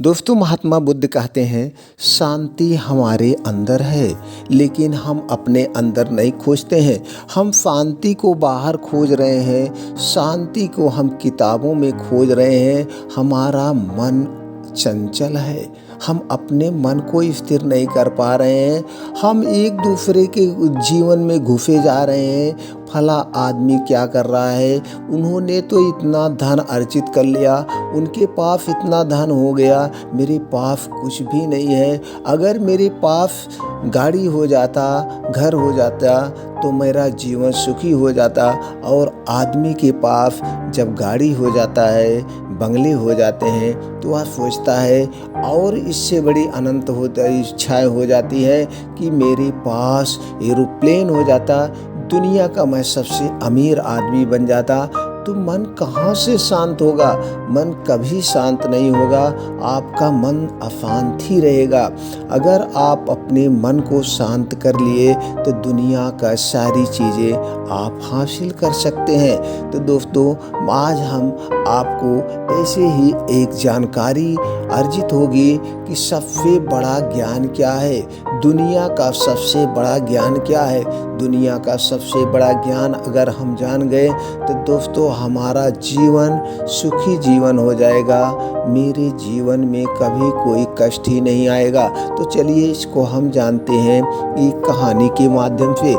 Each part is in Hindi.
दोस्तों, महात्मा बुद्ध कहते हैं शांति हमारे अंदर है, लेकिन हम अपने अंदर नहीं खोजते हैं। हम शांति को बाहर खोज रहे हैं, शांति को हम किताबों में खोज रहे हैं। हमारा मन चंचल है, हम अपने मन को स्थिर नहीं कर पा रहे हैं। हम एक दूसरे के जीवन में घुसे जा रहे हैं। फला आदमी क्या कर रहा है, उन्होंने तो इतना धन अर्जित कर लिया, उनके पास इतना धन हो गया, मेरे पास कुछ भी नहीं है। अगर मेरे पास गाड़ी हो जाता, घर हो जाता, तो मेरा जीवन सुखी हो जाता। और आदमी के पास जब गाड़ी हो जाता है, बंगले हो जाते हैं, तो वह सोचता है और इससे बड़ी अनंत इच्छाएं हो जाती है कि मेरे पास एरोप्लेन हो जाता, दुनिया का मैं सबसे अमीर आदमी बन जाता। तो मन कहाँ से शांत होगा? मन कभी शांत नहीं होगा, आपका मन अशांत ही रहेगा। अगर आप अपने मन को शांत कर लिए तो दुनिया का सारी चीज़ें आप हासिल कर सकते हैं। तो दोस्तों, आज हम आपको ऐसे ही एक जानकारी अर्जित होगी कि सबसे बड़ा ज्ञान क्या है, दुनिया का सबसे बड़ा ज्ञान क्या है। दुनिया का सबसे बड़ा ज्ञान अगर हम जान गए तो दोस्तों, हमारा जीवन सुखी जीवन हो जाएगा। मेरे जीवन में कभी कोई कष्ट ही नहीं आएगा। तो चलिए इसको हम जानते हैं एक कहानी के माध्यम से।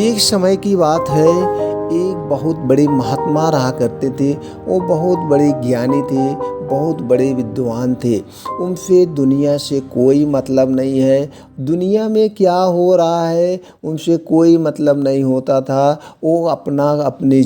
एक समय की बात है, एक बहुत बड़े महात्मा रहा करते थे। वो बहुत बड़े ज्ञानी थे, बहुत बड़े विद्वान थे। उनसे दुनिया से कोई मतलब नहीं है, दुनिया में क्या हो रहा है उनसे कोई मतलब नहीं होता था। वो अपने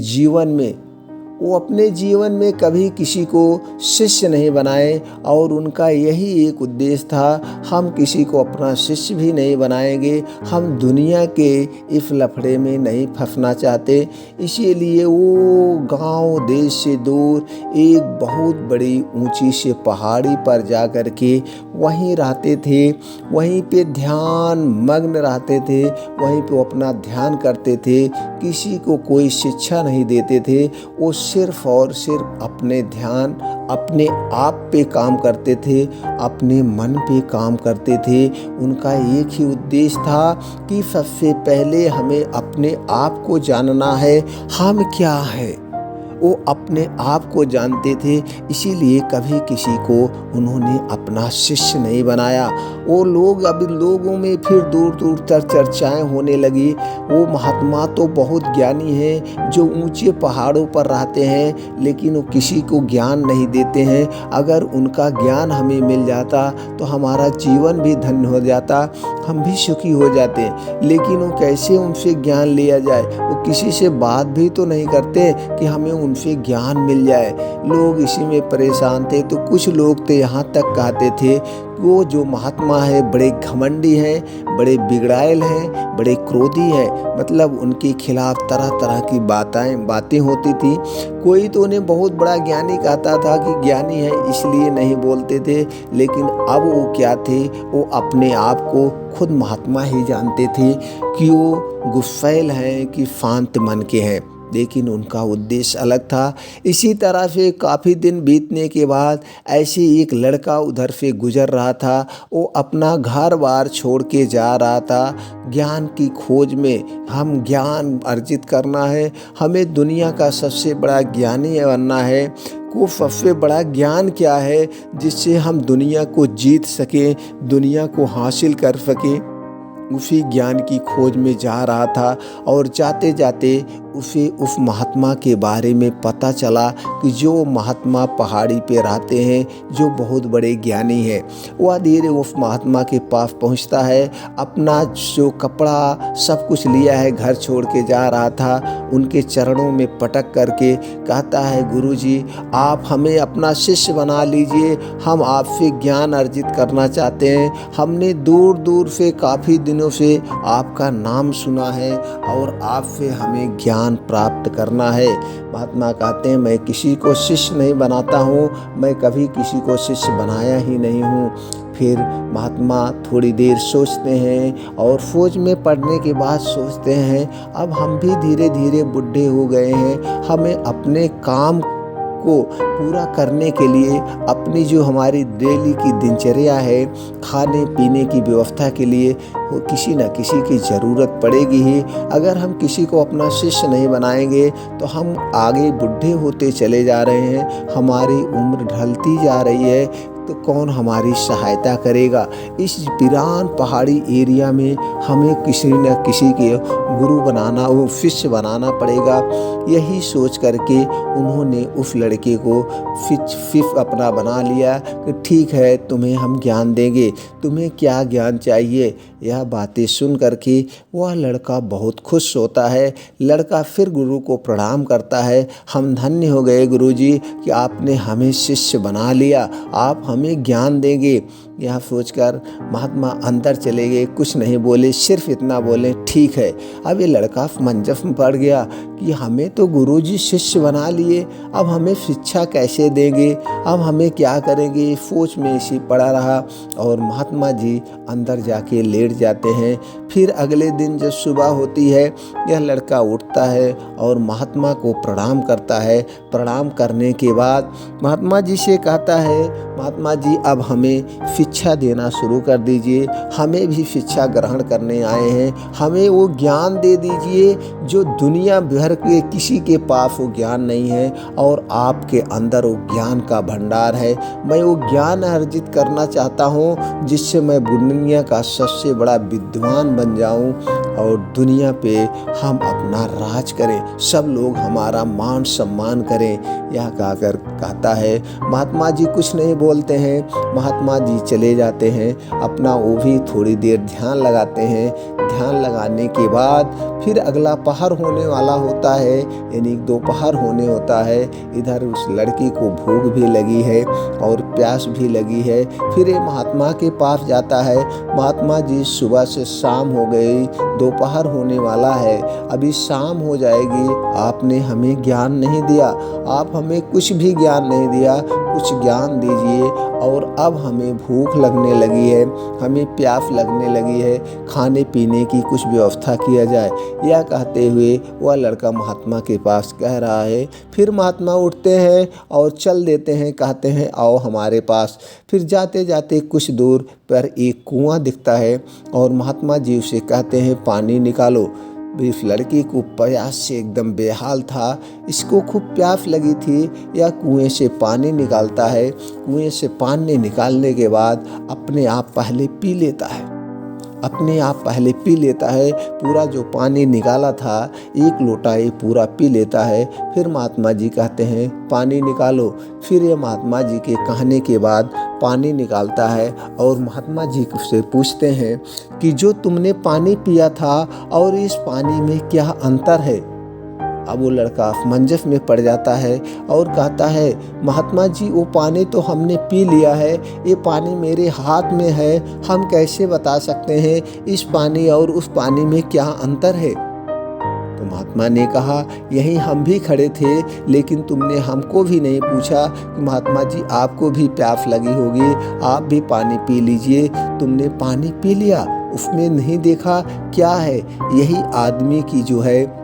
जीवन में कभी किसी को शिष्य नहीं बनाए, और उनका यही एक उद्देश्य था, हम किसी को अपना शिष्य भी नहीं बनाएंगे, हम दुनिया के इस लफड़े में नहीं फंसना चाहते। इसीलिए वो गांव देश से दूर एक बहुत बड़ी ऊंची से पहाड़ी पर जा कर के वहीं रहते थे, वहीं पे ध्यान मग्न रहते थे, वहीं पे अपना ध्यान करते थे। किसी को कोई शिक्षा नहीं देते थे, वो सिर्फ और सिर्फ अपने ध्यान अपने आप पे काम करते थे, अपने मन पे काम करते थे। उनका एक ही उद्देश्य था कि सबसे पहले हमें अपने आप को जानना है, हम क्या है। वो अपने आप को जानते थे, इसीलिए कभी किसी को उन्होंने अपना शिष्य नहीं बनाया। वो लोग अभी लोगों में फिर दूर दूर तक चर्चाएं होने लगी। वो महात्मा तो बहुत ज्ञानी हैं, जो ऊंचे पहाड़ों पर रहते हैं, लेकिन वो किसी को ज्ञान नहीं देते हैं। अगर उनका ज्ञान हमें मिल जाता तो हमारा जीवन भी धन्य हो जाता, हम भी सुखी हो जाते। लेकिन वो कैसे उनसे ज्ञान लिया जाए? वो किसी से बात भी तो नहीं करते कि हमें उनसे ज्ञान मिल जाए। लोग इसी में परेशान थे। तो कुछ लोग तो यहाँ तक कहते थे वो जो महात्मा है बड़े घमंडी हैं, बड़े बिगड़ायल हैं, बड़े क्रोधी हैं। मतलब उनके खिलाफ तरह तरह की बातें होती थी। कोई तो उन्हें बहुत बड़ा ज्ञानी कहता था कि ज्ञानी है इसलिए नहीं बोलते थे। लेकिन अब वो क्या थे, वो अपने आप को खुद महात्मा ही जानते थे कि वो गुस्सैल हैं कि शांत मन के हैं, लेकिन उनका उद्देश्य अलग था। इसी तरह से काफ़ी दिन बीतने के बाद ऐसे एक लड़का उधर से गुजर रहा था। वो अपना घर बार छोड़ के जा रहा था ज्ञान की खोज में। हम ज्ञान अर्जित करना है, हमें दुनिया का सबसे बड़ा ज्ञानी बनना है। वो सबसे बड़ा ज्ञान क्या है जिससे हम दुनिया को जीत सकें, दुनिया को हासिल कर सकें। उसी ज्ञान की खोज में जा रहा था, और जाते जाते उसे उस महात्मा के बारे में पता चला कि जो महात्मा पहाड़ी पे रहते हैं, जो बहुत बड़े ज्ञानी हैं। वह धीरे उस महात्मा के पास पहुंचता है, अपना जो कपड़ा सब कुछ लिया है घर छोड़ के जा रहा था, उनके चरणों में पटक करके कहता है, गुरुजी आप हमें अपना शिष्य बना लीजिए, हम आपसे ज्ञान अर्जित करना चाहते हैं। हमने दूर दूर से काफ़ी दिनों से आपका नाम सुना है और आपसे हमें ज्ञान प्राप्त करना है। महात्मा कहते हैं, मैं किसी को शिष्य नहीं बनाता हूँ, मैं कभी किसी को शिष्य बनाया ही नहीं हूँ। फिर महात्मा थोड़ी देर सोचते हैं, और फौज में पढ़ने के बाद सोचते हैं, अब हम भी धीरे धीरे बूढ़े हो गए हैं, हमें अपने काम को पूरा करने के लिए, अपने अपनी जो हमारी डेली की दिनचर्या है, खाने पीने की व्यवस्था के लिए वो किसी न किसी की ज़रूरत पड़ेगी ही। अगर हम किसी को अपना शिष्य नहीं बनाएंगे तो हम आगे बूढ़े होते चले जा रहे हैं, हमारी उम्र ढलती जा रही है, तो कौन हमारी सहायता करेगा। इस वीरान पहाड़ी एरिया में हमें किसी न किसी के गुरु बनाना, वो शिष्य बनाना पड़ेगा। यही सोच करके उन्होंने उस लड़के को फिफ अपना बना लिया कि ठीक है, तुम्हें हम ज्ञान देंगे, तुम्हें क्या ज्ञान चाहिए। यह बातें सुन करके वह लड़का बहुत खुश होता है। लड़का फिर गुरु को प्रणाम करता है, हम धन्य हो गए गुरुजी कि आपने हमें शिष्य बना लिया, आप हमें ज्ञान देंगे। यह सोचकर महात्मा अंदर चले गए, कुछ नहीं बोले, सिर्फ इतना बोले ठीक है। अब ये लड़का मंजफ में पड़ गया कि हमें तो गुरुजी शिष्य बना लिए, अब हमें शिक्षा कैसे देंगे, अब हमें क्या करेंगे। सोच में इसी पड़ा रहा और महात्मा जी अंदर जाके लेट जाते हैं। फिर अगले दिन जब सुबह होती है, यह लड़का उठता है और महात्मा को प्रणाम करता है। प्रणाम करने के बाद महात्मा जी से कहता है, महात्मा जी अब हमें शिक्षा देना शुरू कर दीजिए, हमें भी शिक्षा ग्रहण करने आए हैं, हमें वो ज्ञान दे दीजिए जो दुनिया भर के किसी के पास वो ज्ञान नहीं है और आपके अंदर वो ज्ञान का भंडार है। मैं वो ज्ञान अर्जित करना चाहता हूँ जिससे मैं दुनिया का सबसे बड़ा विद्वान बन जाऊँ और दुनिया पे हम अपना राज करें, सब लोग हमारा मान सम्मान करें। यह कहकर कहता है। महात्मा जी कुछ नहीं बोलते हैं, महात्मा जी चले जाते हैं, अपना वो भी थोड़ी देर ध्यान लगाते हैं। ध्यान लगाने के बाद फिर अगला पहर होने वाला होता है, यानी दोपहर होने होता है। इधर उस लड़की को भूख भी लगी है और प्यास भी लगी है। फिर ये महात्मा के पास जाता है। महात्मा जी सुबह से शाम हो गई, दोपहर होने वाला है, अभी शाम हो जाएगी, आपने हमें ज्ञान नहीं दिया, आप हमें कुछ भी ज्ञान नहीं दिया, कुछ ज्ञान दीजिए। और अब हमें भूख लगने लगी है, हमें प्यास लगने लगी है, खाने पीने की कुछ व्यवस्था किया जाए। यह कहते हुए वह लड़का महात्मा के पास कह रहा है। फिर महात्मा उठते हैं और चल देते हैं, कहते हैं आओ हमारे पास। फिर जाते जाते कुछ दूर पर एक कुआं दिखता है और महात्मा जी उसे कहते हैं पानी निकालो। इस लड़की को प्यास से एकदम बेहाल था, इसको खूब प्यास लगी थी। यह कुएं से पानी निकालता है। कुएं से पानी निकालने के बाद अपने आप पहले पी लेता है, अपने आप पहले पी लेता है। पूरा जो पानी निकाला था, एक लोटा ये पूरा पी लेता है। फिर महात्मा जी कहते हैं पानी निकालो। फिर ये महात्मा जी के कहने के बाद पानी निकालता है और महात्मा जी से पूछते हैं कि जो तुमने पानी पिया था और इस पानी में क्या अंतर है। अब वो लड़का मंजफ में पड़ जाता है और कहता है महात्मा जी वो पानी तो हमने पी लिया है, ये पानी मेरे हाथ में है, हम कैसे बता सकते हैं इस पानी और उस पानी में क्या अंतर है। तो महात्मा ने कहा यहीं हम भी खड़े थे, लेकिन तुमने हमको भी नहीं पूछा कि महात्मा जी आपको भी प्यास लगी होगी, आप भी पानी पी लीजिए। तुमने पानी पी लिया, उसमें नहीं देखा क्या है। यही आदमी की जो है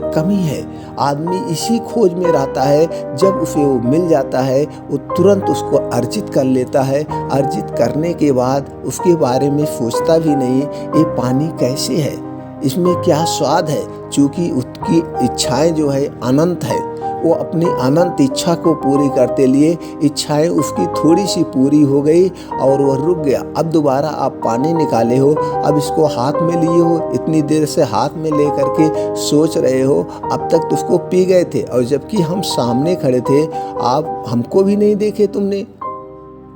कमी है। आदमी इसी खोज में रहता है, जब उसे वो मिल जाता है वो तुरंत उसको अर्जित कर लेता है। अर्जित करने के बाद उसके बारे में सोचता भी नहीं ये पानी कैसे है, इसमें क्या स्वाद है। चूँकि उसकी इच्छाएं जो है अनंत है, वो अपनी अनंत इच्छा को पूरी करते लिए इच्छाएं उसकी थोड़ी सी पूरी हो गई और वह रुक गया। अब दोबारा आप पानी निकाले हो, अब इसको हाथ में लिए हो, इतनी देर से हाथ में ले करके सोच रहे हो, अब तक तो उसको पी गए थे और जबकि हम सामने खड़े थे, आप हमको भी नहीं देखे तुमने।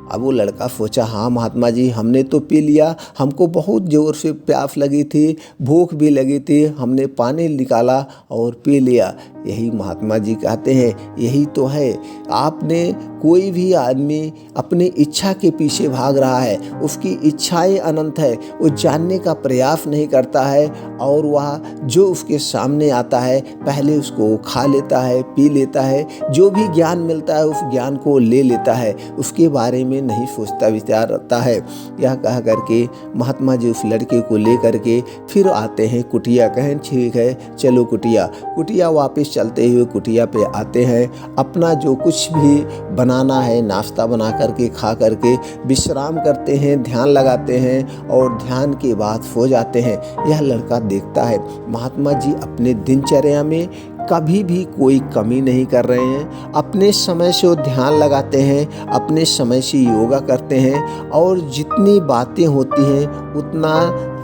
अब वो लड़का सोचा हाँ महात्मा जी हमने तो पी लिया, हमको बहुत ज़ोर से प्यास लगी थी, भूख भी लगी थी, हमने पानी निकाला और पी लिया। यही महात्मा जी कहते हैं यही तो है। आपने कोई भी आदमी अपनी इच्छा के पीछे भाग रहा है, उसकी इच्छाएं अनंत है, वो जानने का प्रयास नहीं करता है और वह जो उसके सामने आता है पहले उसको खा लेता है, पी लेता है, जो भी ज्ञान मिलता है उस ज्ञान को ले लेता है, उसके बारे में में नहीं सोचता विचार रहता है। यह कह करके महात्मा जी उस लड़के को ले करके फिर आते हैं कुटिया। कहें ठीक है चलो कुटिया वापस चलते हुए कुटिया पे आते हैं। अपना जो कुछ भी बनाना है नाश्ता बना करके खा करके विश्राम करते हैं, ध्यान लगाते हैं और ध्यान के बाद सो जाते हैं। यह लड़का देखता है महात्मा जी अपने दिनचर्या में कभी भी कोई कमी नहीं कर रहे हैं। अपने समय से वो ध्यान लगाते हैं, अपने समय से योगा करते हैं और जितनी बातें होती हैं उतना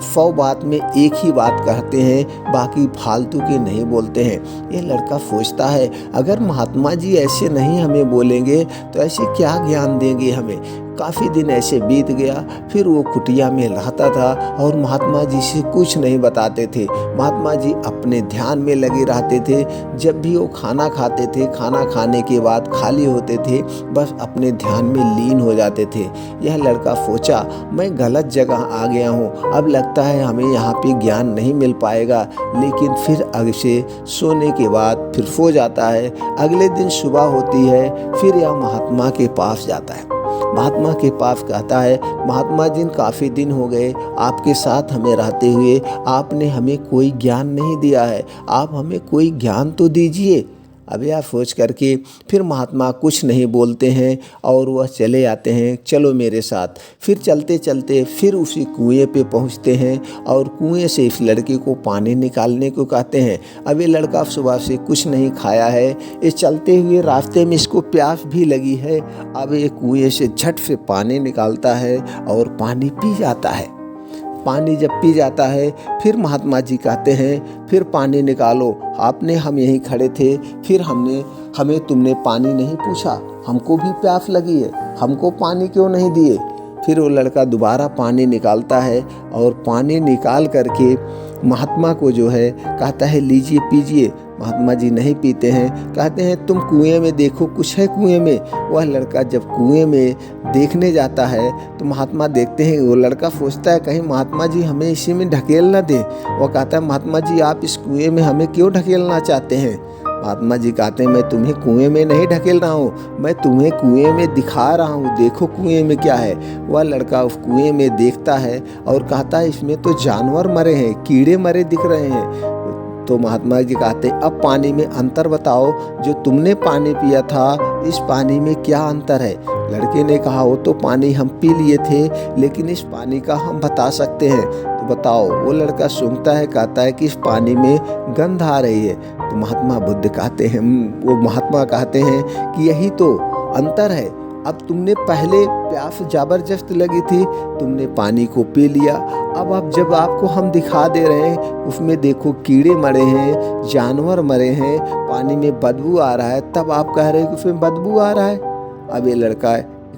100 बात में एक ही बात कहते हैं, बाकी फालतू के नहीं बोलते हैं। ये लड़का सोचता है अगर महात्मा जी ऐसे नहीं हमें बोलेंगे तो ऐसे क्या ज्ञान देंगे हमें। काफ़ी दिन ऐसे बीत गया। फिर वो कुटिया में रहता था और महात्मा जी से कुछ नहीं बताते थे। महात्मा जी अपने ध्यान में लगे रहते थे। जब भी वो खाना खाते थे, खाना खाने के बाद खाली होते थे, बस अपने ध्यान में लीन हो जाते थे। यह लड़का सोचा मैं गलत जगह आ गया हूँ, अब लगता है हमें यहाँ पे ज्ञान नहीं मिल पाएगा। लेकिन फिर अग से सोने के बाद फिर सो जाता है। अगले दिन सुबह होती है, फिर यह महात्मा के पास जाता है। महात्मा के पास कहता है महात्मा जी काफ़ी दिन हो गए आपके साथ हमें रहते हुए, आपने हमें कोई ज्ञान नहीं दिया है, आप हमें कोई ज्ञान तो दीजिए। अब यह सोच करके फिर महात्मा कुछ नहीं बोलते हैं और वह चले आते हैं चलो मेरे साथ। फिर चलते चलते फिर उसी कुएं पे पहुंचते हैं और कुएं से इस लड़के को पानी निकालने को कहते हैं। अब ये लड़का सुबह से कुछ नहीं खाया है, इस चलते हुए रास्ते में इसको प्यास भी लगी है। अब ये कुएं से झट से पानी निकालता है और पानी पी जाता है। पानी जब पी जाता है फिर महात्मा जी कहते हैं फिर पानी निकालो, आपने हम यहीं खड़े थे, फिर हमें तुमने पानी नहीं पूछा, हमको भी प्यास लगी है, हमको पानी क्यों नहीं दिए। फिर वो लड़का दोबारा पानी निकालता है और पानी निकाल करके महात्मा को जो है कहता है लीजिए पीजिए। महात्मा जी नहीं पीते हैं, कहते हैं तुम कुएं में देखो कुछ है कुएं में। वह लड़का जब कुएं में देखने जाता है तो महात्मा देखते हैं, वो लड़का सोचता है कहीं महात्मा जी हमें इसी में ढकेल ना दे। वो कहता है महात्मा जी आप इस कुएं में हमें क्यों ढकेलना चाहते हैं। महात्मा जी कहते हैं मैं तुम्हें कुएं में नहीं ढकेल रहा हूँ, मैं तुम्हें कुएं में दिखा रहा हूँ, देखो कुएं में क्या है। वह लड़का उस कुएं में देखता है और कहता है इसमें तो जानवर मरे हैं, कीड़े मरे दिख रहे हैं। तो महात्मा जी कहते हैं अब पानी में अंतर बताओ, जो तुमने पानी पिया था इस पानी में क्या अंतर है। लड़के ने कहा वो तो पानी हम पी लिए थे, लेकिन इस पानी का हम बता सकते हैं, तो बताओ। वो लड़का सूंघता है, कहता है कि इस पानी में गंध आ रही है। तो महात्मा बुद्ध कहते हैं, वो महात्मा कहते हैं कि यही तो अंतर है। अब तुमने पहले प्यास जबरदस्त लगी थी, तुमने पानी को पी लिया, अब जब आपको हम दिखा दे रहे हैं उसमें देखो कीड़े मरे हैं, जानवर मरे हैं, पानी में बदबू आ रहा है, तब आप कह रहे हैं कि उसमें बदबू आ रहा है। अब ये लड़का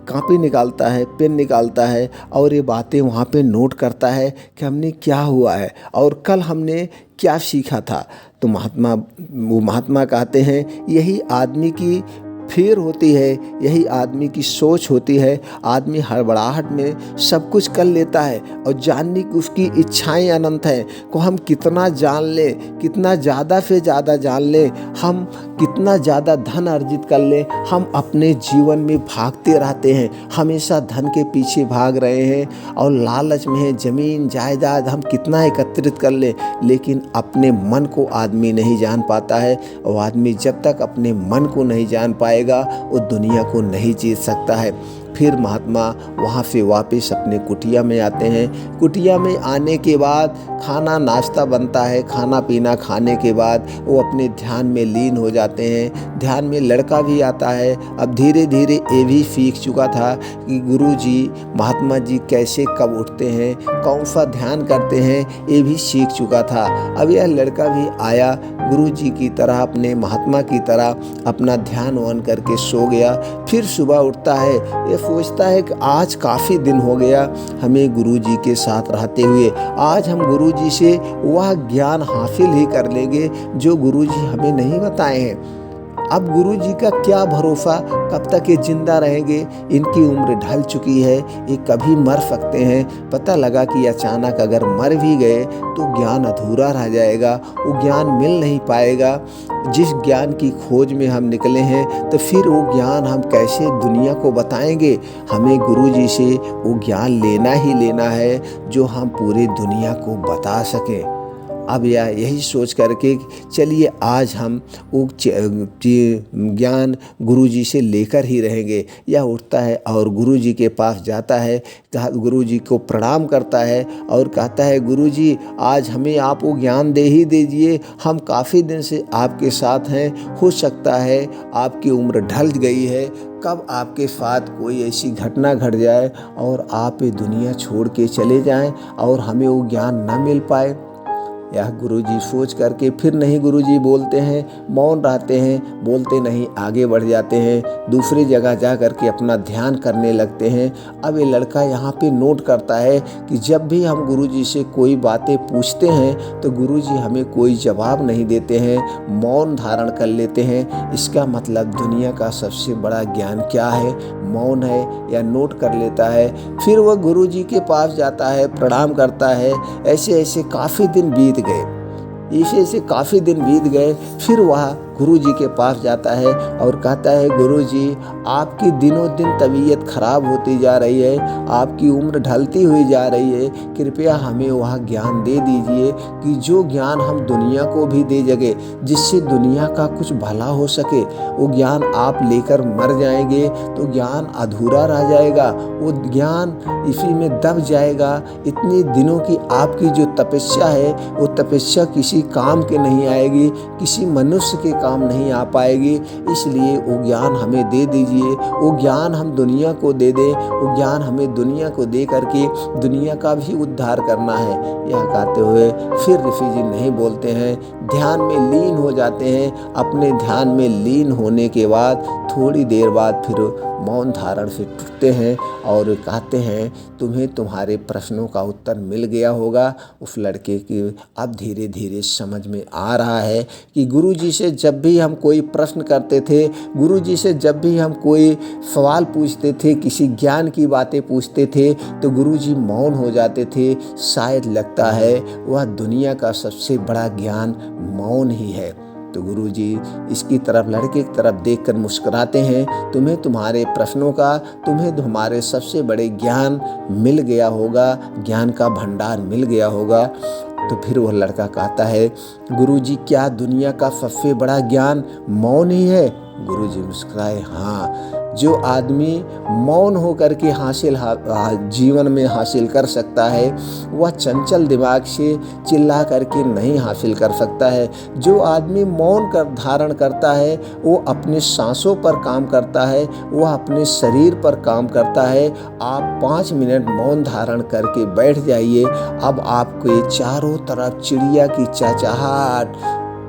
कॉपी निकालता है, पेन निकालता है और ये बातें वहाँ पे नोट करता है कि हमने क्या हुआ है और कल हमने क्या सीखा था। तो महात्मा कहते हैं यही आदमी की फिर होती है, यही आदमी की सोच होती है। आदमी हड़बड़ाहट में सब कुछ कर लेता है और जानने की उसकी इच्छाएं अनंत हैं को हम कितना जान लें, कितना ज़्यादा से ज़्यादा जान लें, हम कितना ज़्यादा धन अर्जित कर लें, हम अपने जीवन में भागते रहते हैं, हमेशा धन के पीछे भाग रहे हैं और लालच में है, ज़मीन जायदाद हम कितना एकत्रित कर लें, लेकिन अपने मन को आदमी नहीं जान पाता है। और आदमी जब तक अपने मन को नहीं जान पाएगा वो दुनिया को नहीं जीत सकता है। फिर महात्मा वहाँ से वापस अपने कुटिया में आते हैं। कुटिया में आने के बाद खाना नाश्ता बनता है, खाना पीना खाने के बाद वो अपने ध्यान में लीन हो जाते हैं। ध्यान में लड़का भी आता है। अब धीरे धीरे ये भी सीख चुका था कि गुरुजी महात्मा जी कैसे कब उठते हैं, कौन सा ध्यान करते हैं, ये भी सीख चुका था। अब यह लड़का भी आया गुरुजी की तरह, अपने महात्मा की तरह अपना ध्यान वन करके सो गया। फिर सुबह उठता है, ये सोचता है कि आज काफ़ी दिन हो गया हमें गुरुजी के साथ रहते हुए, आज हम गुरुजी से वह ज्ञान हासिल ही कर लेंगे जो गुरुजी हमें नहीं बताए हैं। अब गुरु जी का क्या भरोसा, कब तक ये जिंदा रहेंगे, इनकी उम्र ढल चुकी है, ये कभी मर सकते हैं। पता लगा कि अचानक अगर मर भी गए तो ज्ञान अधूरा रह जाएगा, वो ज्ञान मिल नहीं पाएगा जिस ज्ञान की खोज में हम निकले हैं। तो फिर वो ज्ञान हम कैसे दुनिया को बताएंगे। हमें गुरु जी से वो ज्ञान लेना ही लेना है जो हम पूरी दुनिया को बता सकें। अब यही सोच करके चलिए आज हम वो ज्ञान गुरु जी से लेकर ही रहेंगे। यह उठता है और गुरु जी के पास जाता है, गुरु जी को प्रणाम करता है और कहता है, गुरु जी आज हमें आप वो ज्ञान दे ही दीजिए। हम काफ़ी दिन से आपके साथ हैं, हो सकता है आपकी उम्र ढल गई है, कब आपके साथ कोई ऐसी घटना घट जाए और आप ये दुनिया छोड़ के चले जाएं और हमें वो ज्ञान न मिल पाए। यह गुरुजी सोच करके फिर नहीं गुरुजी बोलते हैं, मौन रहते हैं, बोलते नहीं, आगे बढ़ जाते हैं, दूसरी जगह जा करके अपना ध्यान करने लगते हैं। अब ये लड़का यहाँ पे नोट करता है कि जब भी हम गुरुजी से कोई बातें पूछते हैं तो गुरुजी हमें कोई जवाब नहीं देते हैं, मौन धारण कर लेते हैं। इसका मतलब दुनिया का सबसे बड़ा ज्ञान क्या है, मौन है। या नोट कर लेता है। फिर वह गुरुजी के पास जाता है, प्रणाम करता है। ऐसे ऐसे काफ़ी दिन बीत गए, ऐसे काफ़ी दिन बीत गए। फिर वह गुरु जी के पास जाता है और कहता है, गुरु जी आपकी दिनों दिन तबीयत खराब होती जा रही है, आपकी उम्र ढलती हुई जा रही है, कृपया हमें वह ज्ञान दे दीजिए कि जो ज्ञान हम दुनिया को भी दे सके, जिससे दुनिया का कुछ भला हो सके। वो ज्ञान आप लेकर मर जाएंगे तो ज्ञान अधूरा रह जाएगा, वो ज्ञान इसी में दब जाएगा। इतने दिनों की आपकी जो तपस्या है वो तपस्या किसी काम के नहीं आएगी, किसी मनुष्य के काम नहीं आ पाएगी। इसलिए वो ज्ञान हमें दे दीजिए, वो ज्ञान हम दुनिया को दे दें, वो ज्ञान हमें दुनिया को दे करके दुनिया का भी उद्धार करना है। यह कहते हुए फिर ऋषि जी नहीं बोलते हैं, ध्यान में लीन हो जाते हैं। अपने ध्यान में लीन होने के बाद थोड़ी देर बाद फिर मौन धारण से टूटते हैं और कहते हैं, तुम्हें तुम्हारे प्रश्नों का उत्तर मिल गया होगा। उस लड़के की अब धीरे धीरे समझ में आ रहा है कि गुरुजी से जब भी हम कोई प्रश्न करते थे, गुरुजी से जब भी हम कोई सवाल पूछते थे, किसी ज्ञान की बातें पूछते थे तो गुरुजी मौन हो जाते थे। शायद लगता है वह दुनिया का सबसे बड़ा ज्ञान मौन ही है। तो गुरुजी इसकी तरफ, लड़के की तरफ देखकर मुस्कुराते हैं, तुम्हें तुम्हारे प्रश्नों का, तुम्हें तुम्हारे सबसे बड़े ज्ञान मिल गया होगा, ज्ञान का भंडार मिल गया होगा। तो फिर वह लड़का कहता है, गुरुजी क्या दुनिया का सबसे बड़ा ज्ञान मौन ही है? गुरुजी मुस्कुराए, हाँ, जो आदमी मौन होकर के जीवन में हासिल कर सकता है वह चंचल दिमाग से चिल्ला करके नहीं हासिल कर सकता है। जो आदमी मौन कर धारण करता है वो अपने सांसों पर काम करता है, वह अपने शरीर पर काम करता है। आप 5 मिनट मौन धारण करके बैठ जाइए, अब आपके चारों तरफ चिड़िया की चहचहाट,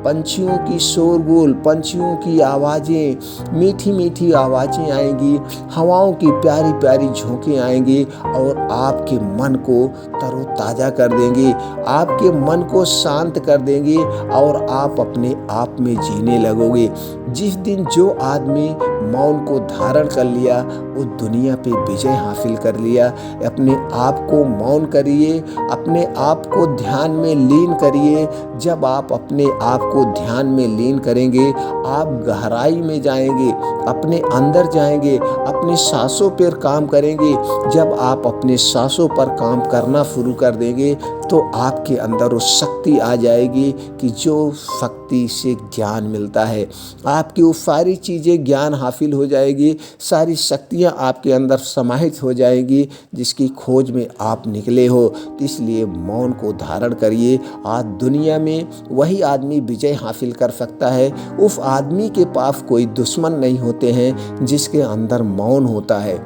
पंछियों की शोरगुल, पंछियों की आवाज़ें, मीठी मीठी आवाज़ें आएंगी, हवाओं की प्यारी प्यारी झोंकें आएंगी और आपके मन को तरोताज़ा कर देंगी, आपके मन को शांत कर देंगी और आप अपने आप में जीने लगोगे। जिस दिन जो आदमी मौन को धारण कर लिया वो दुनिया पे विजय हासिल कर लिया। अपने आप को मौन करिए, अपने आप को ध्यान में लीन करिए। जब आप अपने आप को ध्यान में लीन करेंगे आप गहराई में जाएंगे, अपने अंदर जाएंगे, अपने सांसों पर काम करेंगे। जब आप अपने सांसों पर काम करना शुरू कर देंगे तो आपके अंदर वो शक्ति आ जाएगी कि जो शक्ति से ज्ञान मिलता है, आपकी वो सारी चीज़ें ज्ञान हासिल हो जाएगी, सारी शक्तियाँ आपके अंदर समाहित हो जाएगी जिसकी खोज में आप निकले हो। तो इसलिए मौन को धारण करिए। आज दुनिया में वही आदमी विजय हासिल कर सकता है, उस आदमी के पास कोई दुश्मन नहीं होते हैं जिसके अंदर मौन होता है।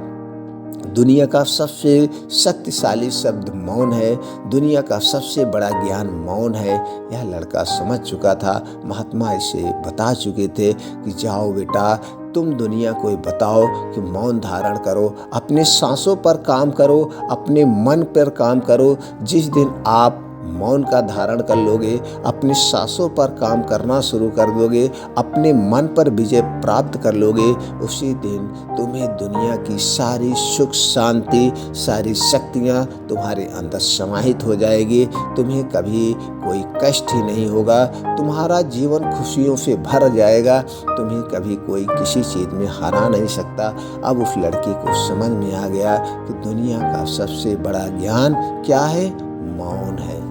दुनिया का सबसे शक्तिशाली शब्द मौन है, दुनिया का सबसे बड़ा ज्ञान मौन है। यह लड़का समझ चुका था, महात्मा इसे बता चुके थे कि जाओ बेटा तुम दुनिया को बताओ कि मौन धारण करो, अपने सांसों पर काम करो, अपने मन पर काम करो। जिस दिन आप मौन का धारण कर लोगे, अपनी सांसों पर काम करना शुरू कर दोगे, अपने मन पर विजय प्राप्त कर लोगे, उसी दिन तुम्हें दुनिया की सारी सुख शांति, सारी शक्तियाँ तुम्हारे अंदर समाहित हो जाएगी। तुम्हें कभी कोई कष्ट ही नहीं होगा, तुम्हारा जीवन खुशियों से भर जाएगा, तुम्हें कभी कोई किसी चीज़ में हरा नहीं सकता। अब उस लड़की को समझ में आ गया कि दुनिया का सबसे बड़ा ज्ञान क्या है? मौन है।